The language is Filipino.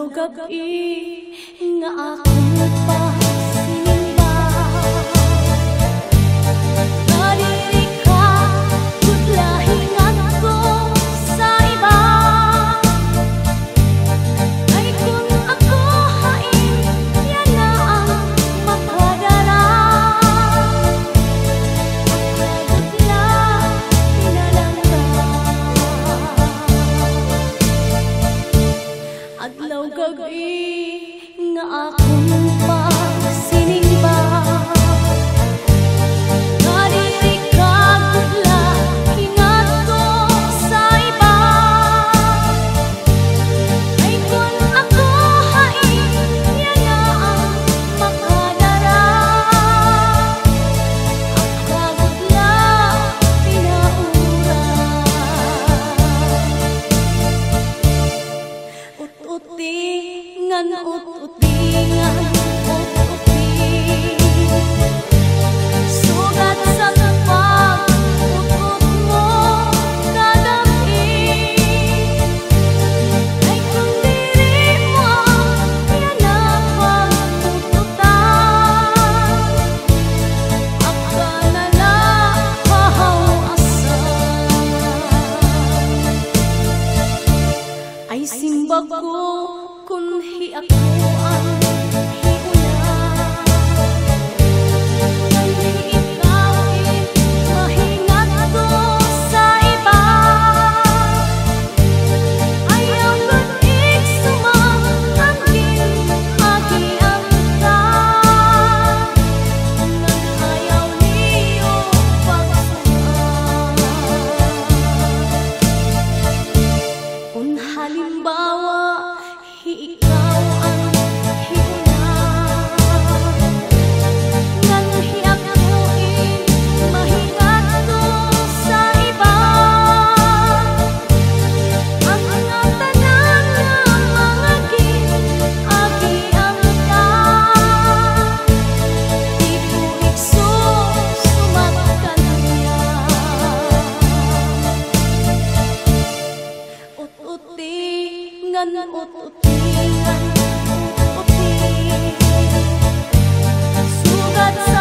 gabi nga akong nagpasimba. Naririka kud lahingan ko sa iba. Ay kung ako hain, yan na ang makadara. Pagod lang, pinalangka. Adlaw gabi nga akong pagsinimba. Naririka kud lahingan ko sa iba. Ay kung ako hain, yan na ang makadara. Ang pagod lang, pinaura. Ut-utingan, ut-utingan, ut-uti. Sugat sa pag-ut-ut mo kagabi. Ay kung diri mo, yan na pag-ututan. Aka na lang pahawasan. Ay simbag ko kunhi ako ang hiuna. Kunhi ikaw mahingat ko sa iba. Ayaw ko't iksumang angkin agiang ka. Nang ayaw niyo pagsukan. Kung halimbawa ikaw ang hiuna, nganhi ako'y mahingat ko sa iba. Ang mga tanan nga mga gin-agian ka. Di ko igsusumat ka niya. Ut-utingan, ut-utingan, ut-uti. Sugat sa